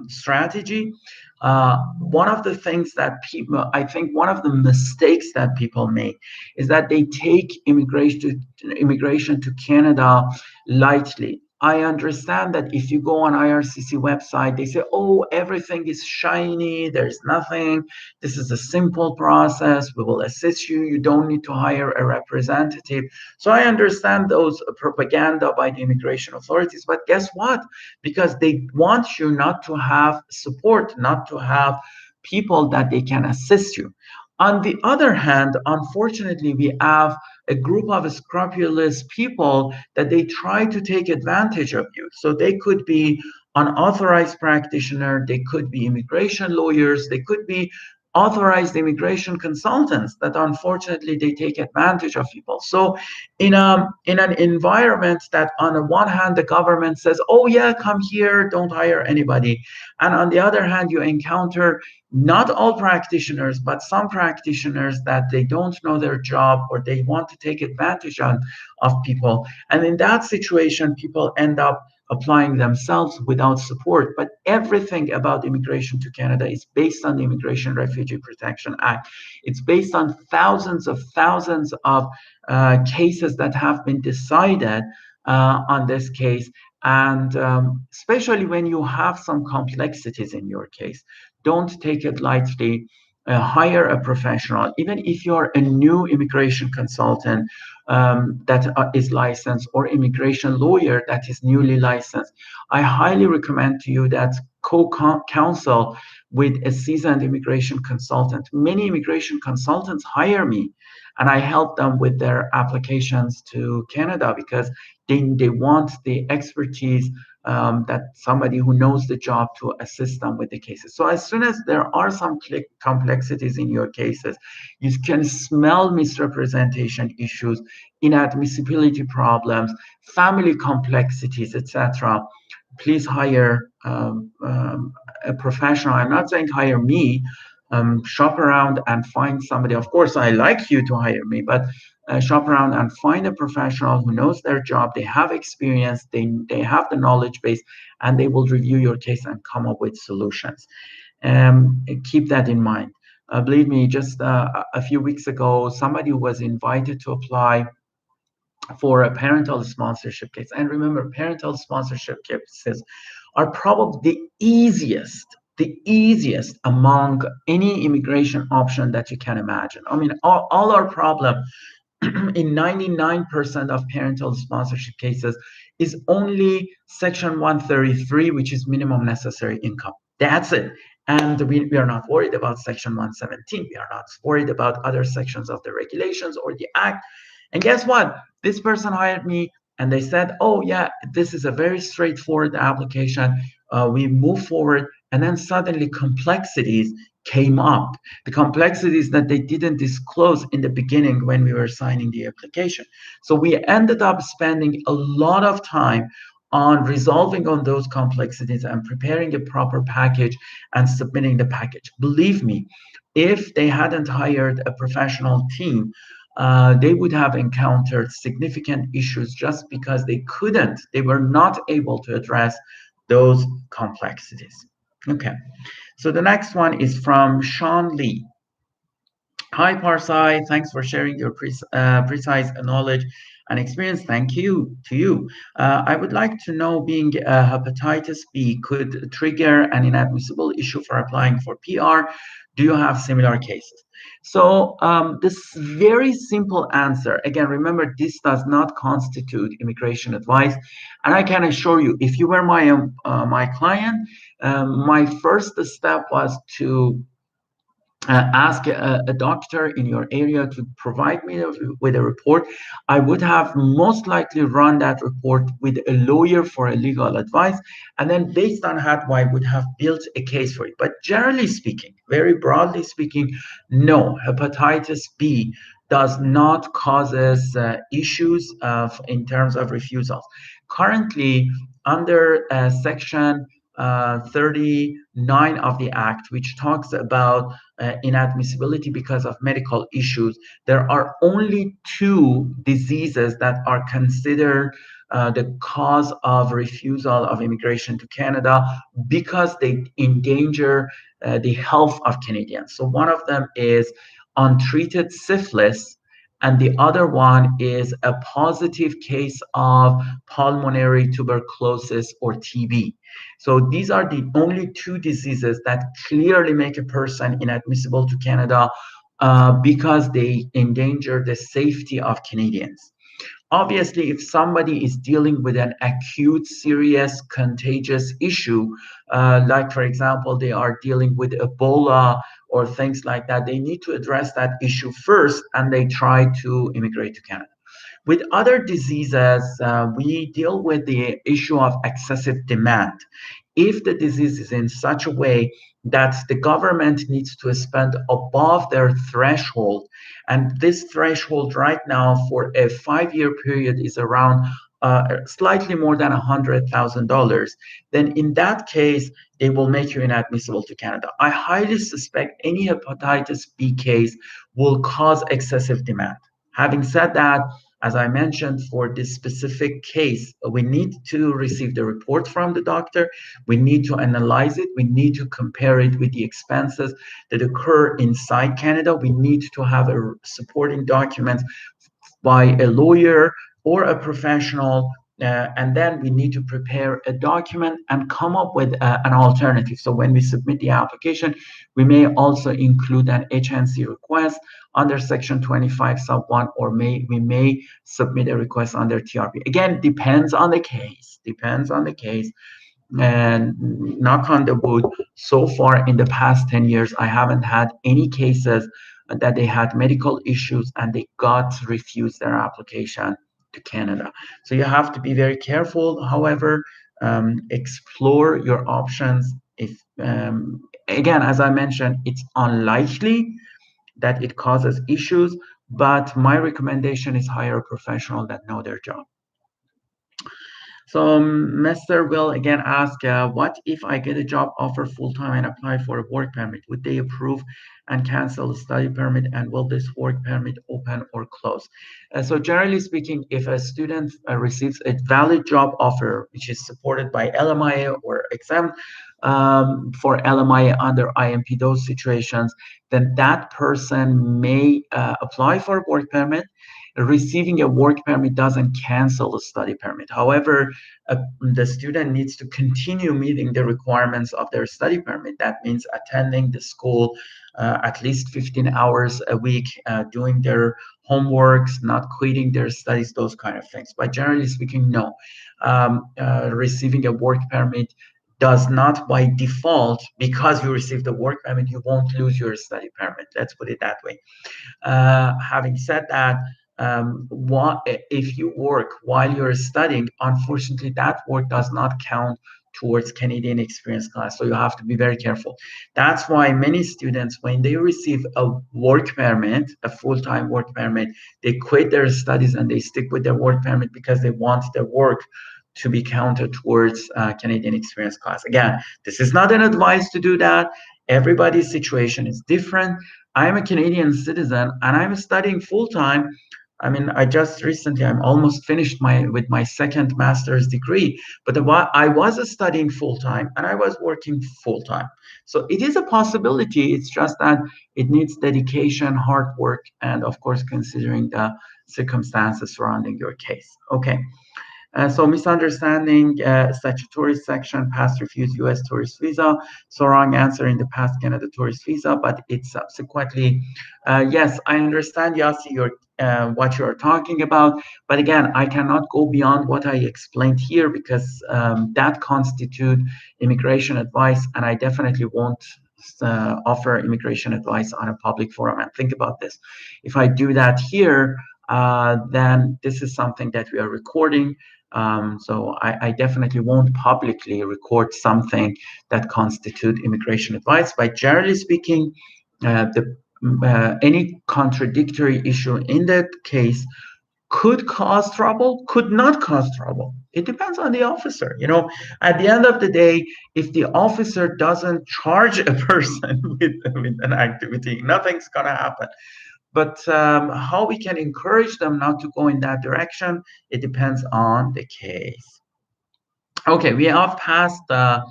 strategy. One of the things that people, I think one of the mistakes that people make is that they take immigration to Canada lightly. I understand that if you go on IRCC website, they say, oh, everything is shiny, there's nothing. This is a simple process. We will assist you. You don't need to hire a representative. So I understand those propaganda by the immigration authorities, but guess what? Because they want you not to have support, not to have people that they can assist you. On the other hand, unfortunately, we have a group of scrupulous people that they try to take advantage of you. So they could be unauthorized practitioner, they could be immigration lawyers, they could be authorized immigration consultants that unfortunately they take advantage of people. So in an environment that on the one hand the government says, oh yeah, come here, don't hire anybody, and on the other hand you encounter not all practitioners, but some practitioners that they don't know their job or they want to take advantage of people. And in that situation, people end up applying themselves without support. But everything about immigration to Canada is based on the Immigration Refugee Protection Act. It's based on thousands of cases that have been decided on this case. And especially when you have some complexities in your case, don't take it lightly. Hire a professional, even if you're a new immigration consultant that is licensed, or immigration lawyer that is newly licensed. I highly recommend to you that co-counsel with a seasoned immigration consultant. Many immigration consultants hire me, and I help them with their applications to Canada because they want the expertise, that somebody who knows the job to assist them with the cases. So as soon as there are some complexities in your cases, you can smell misrepresentation issues, inadmissibility problems, family complexities, etc., please hire a professional. I'm not saying hire me. Shop around and find somebody. Of course, I like you to hire me, but shop around and find a professional who knows their job. They have experience, they have the knowledge base, and they will review your case and come up with solutions. Keep that in mind. Believe me, just a few weeks ago, somebody was invited to apply for a parental sponsorship case. And remember, parental sponsorship cases are probably the easiest among any immigration option that you can imagine. I mean, all our problem in 99% of parental sponsorship cases is only Section 133, which is minimum necessary income. That's it. And we are not worried about Section 117. We are not worried about other sections of the regulations or the act. And guess what? This person hired me and they said, oh, yeah, this is a very straightforward application. We move forward. And then suddenly complexities came up, the complexities that they didn't disclose in the beginning when we were signing the application. So we ended up spending a lot of time on resolving on those complexities and preparing a proper package and submitting the package. Believe me, if they hadn't hired a professional team, they would have encountered significant issues just because they were not able to address those complexities. Okay, so the next one is from Sean Lee. Hi, Parsai. Thanks for sharing your precise knowledge and experience. Thank you to you. I would like to know, being hepatitis B could trigger an inadmissible issue for applying for PR. Do you have similar cases? So this very simple answer, again, remember, this does not constitute immigration advice. And I can assure you, if you were my client, my first step was to ask a doctor in your area to provide me with a report. I would have most likely run that report with a lawyer for a legal advice, and then based on that, I would have built a case for you. But generally speaking, very broadly speaking, no, hepatitis B does not causes issues in terms of refusals. Currently, under Section 39 of the Act, which talks about inadmissibility because of medical issues, there are only 2 diseases that are considered the cause of refusal of immigration to Canada because they endanger the health of Canadians. So one of them is untreated syphilis, and the other one is a positive case of pulmonary tuberculosis or TB. So these are the only 2 diseases that clearly make a person inadmissible to Canada because they endanger the safety of Canadians. Obviously, if somebody is dealing with an acute, serious, contagious issue, like, for example, they are dealing with Ebola or things like that, they need to address that issue first, and they try to immigrate to Canada. With other diseases, we deal with the issue of excessive demand. If the disease is in such a way that the government needs to spend above their threshold, and this threshold right now for a 5-year period is around slightly more than $100,000, then in that case, they will make you inadmissible to Canada. I highly suspect any hepatitis B case will cause excessive demand. Having said that, As I mentioned, for this specific case, we need to receive the report from the doctor. We need to analyze it. We need to compare it with the expenses that occur inside Canada. We need to have a supporting document by a lawyer or a professional, and then we need to prepare a document and come up with an alternative. So when we submit the application, we may also include an HNC request under section 25 sub 1, or we may submit a request under TRP. Again, depends on the case. And knock on the wood, so far in the past 10 years, I haven't had any cases that they had medical issues and they got refused their application to Canada. So you have to be very careful. However, explore your options. If again, as I mentioned, it's unlikely that it causes issues, but my recommendation is hire a professional that know their job. So Mr. will again ask, what if I get a job offer full-time and apply for a work permit? Would they approve and cancel the study permit? And will this work permit open or close? So generally speaking, if a student receives a valid job offer, which is supported by LMIA or exempt for LMIA under IMP, those situations, then that person may apply for a work permit. Receiving a work permit doesn't cancel the study permit. However, the student needs to continue meeting the requirements of their study permit. That means attending the school at least 15 hours a week, doing their homeworks, not quitting their studies, those kind of things. But generally speaking, no. Receiving a work permit does not by default, because you received the work permit, you won't lose your study permit. Let's put it that way. Having said that, if you work while you're studying, unfortunately, that work does not count towards Canadian experience class. So you have to be very careful. That's why many students, when they receive a work permit, a full-time work permit, they quit their studies and they stick with their work permit because they want their work to be counted towards Canadian experience class. Again, this is not an advice to do that. Everybody's situation is different. I'm a Canadian citizen and I'm studying full-time. I mean, I'm almost finished with my second master's degree, but I was studying full-time and I was working full-time. So it is a possibility. It's just that it needs dedication, hard work, and of course, considering the circumstances surrounding your case. Okay. So misunderstanding statutory section, past refused U.S. tourist visa. So wrong answer in the past Canada tourist visa, but it's subsequently. Yes, I understand, Yasi, what you're talking about. But again, I cannot go beyond what I explained here because that constitute immigration advice, and I definitely won't offer immigration advice on a public forum. And think about this. If I do that here, then this is something that we are recording. So I definitely won't publicly record something that constitute immigration advice. But generally speaking, any contradictory issue in that case could cause trouble, could not cause trouble. It depends on the officer. You know, at the end of the day, if the officer doesn't charge a person with an activity, nothing's gonna happen. But how we can encourage them not to go in that direction, it depends on the case. Okay, we have passed the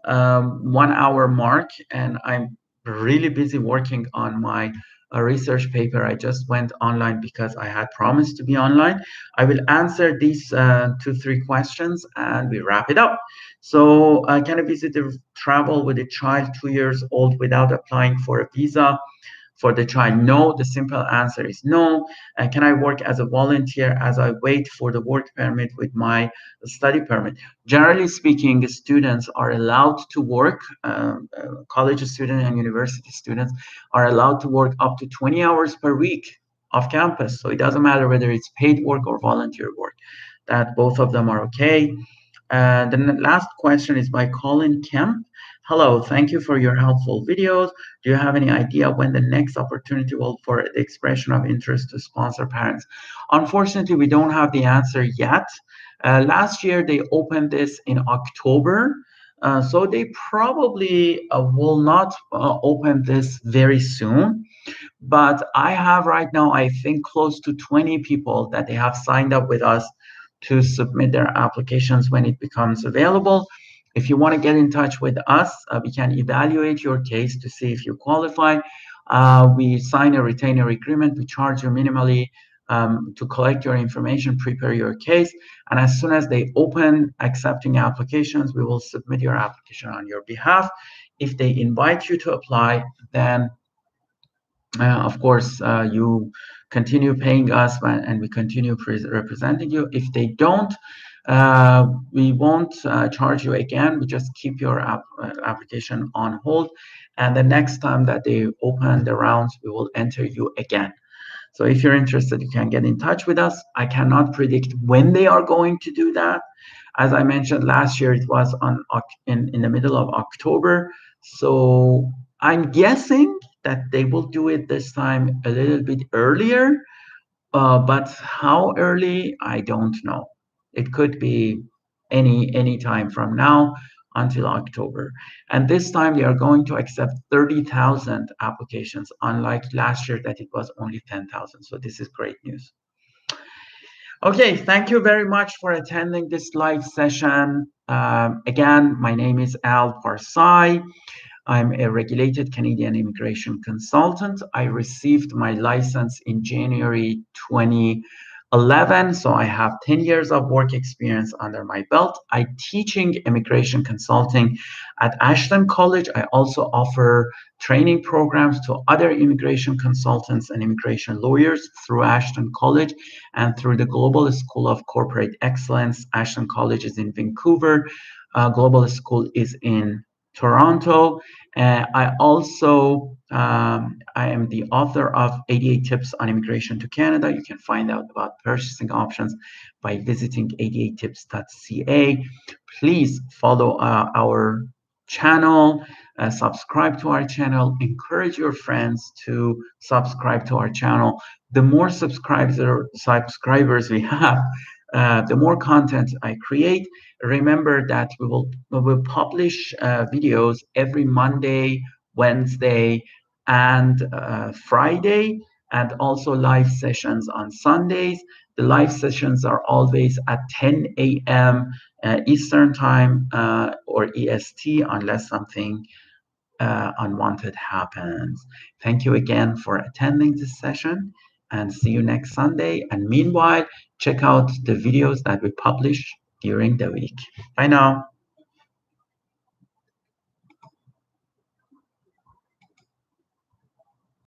1 hour mark, and I'm really busy working on my research paper. I just went online because I had promised to be online. I will answer these 2-3 questions and we wrap it up. So can a visitor travel with a child 2 years old without applying for a visa? For the child, no. The simple answer is no. Can I work as a volunteer as I wait for the work permit with my study permit? Generally speaking, students are allowed to work, college students and university students are allowed to work up to 20 hours per week off campus. So it doesn't matter whether it's paid work or volunteer work, that both of them are okay. Then the last question is by Colin Kemp. Hello, thank you for your helpful videos. Do you have any idea when the next opportunity will for the expression of interest to sponsor parents? Unfortunately, we don't have the answer yet. Last year, they opened this in October. So they probably will not open this very soon. But I have right now, I think, close to 20 people that they have signed up with us to submit their applications when it becomes available. If you want to get in touch with us, we can evaluate your case to see if you qualify. We sign a retainer agreement. We charge you minimally to collect your information, prepare your case. And as soon as they open accepting applications, we will submit your application on your behalf. If they invite you to apply, then of course, you continue paying us and we continue representing you. If they don't, we won't charge you again. We just keep your application on hold. And the next time that they open the rounds, we will enter you again. So if you're interested, you can get in touch with us. I cannot predict when they are going to do that. As I mentioned last year, it was in the middle of October. So I'm guessing that they will do it this time a little bit earlier. But how early, I don't know. It could be any time from now until October. And this time they are going to accept 30,000 applications, unlike last year that it was only 10,000. So this is great news. Okay, thank you very much for attending this live session. Again, my name is Al Parsai. I'm a regulated Canadian immigration consultant. I received my license in January 2011, so I have 10 years of work experience under my belt. I'm teaching immigration consulting at Ashton College. I also offer training programs to other immigration consultants and immigration lawyers through Ashton College and through the Global School of Corporate Excellence. Ashton College is in Vancouver. Global School is in Toronto. I also I am the author of 88 Tips on Immigration to Canada. You can find out about purchasing options by visiting 88tips.ca. Please follow our channel, subscribe to our channel, encourage your friends to subscribe to our channel. The more subscribers we have, the more content I create. Remember that we will publish videos every Monday, Wednesday, and Friday, and also live sessions on Sundays. The live sessions are always at 10 a.m. Eastern time or EST, unless something unwanted happens. Thank you again for attending this session and see you next Sunday. And meanwhile, check out the videos that we publish during the week. Bye now.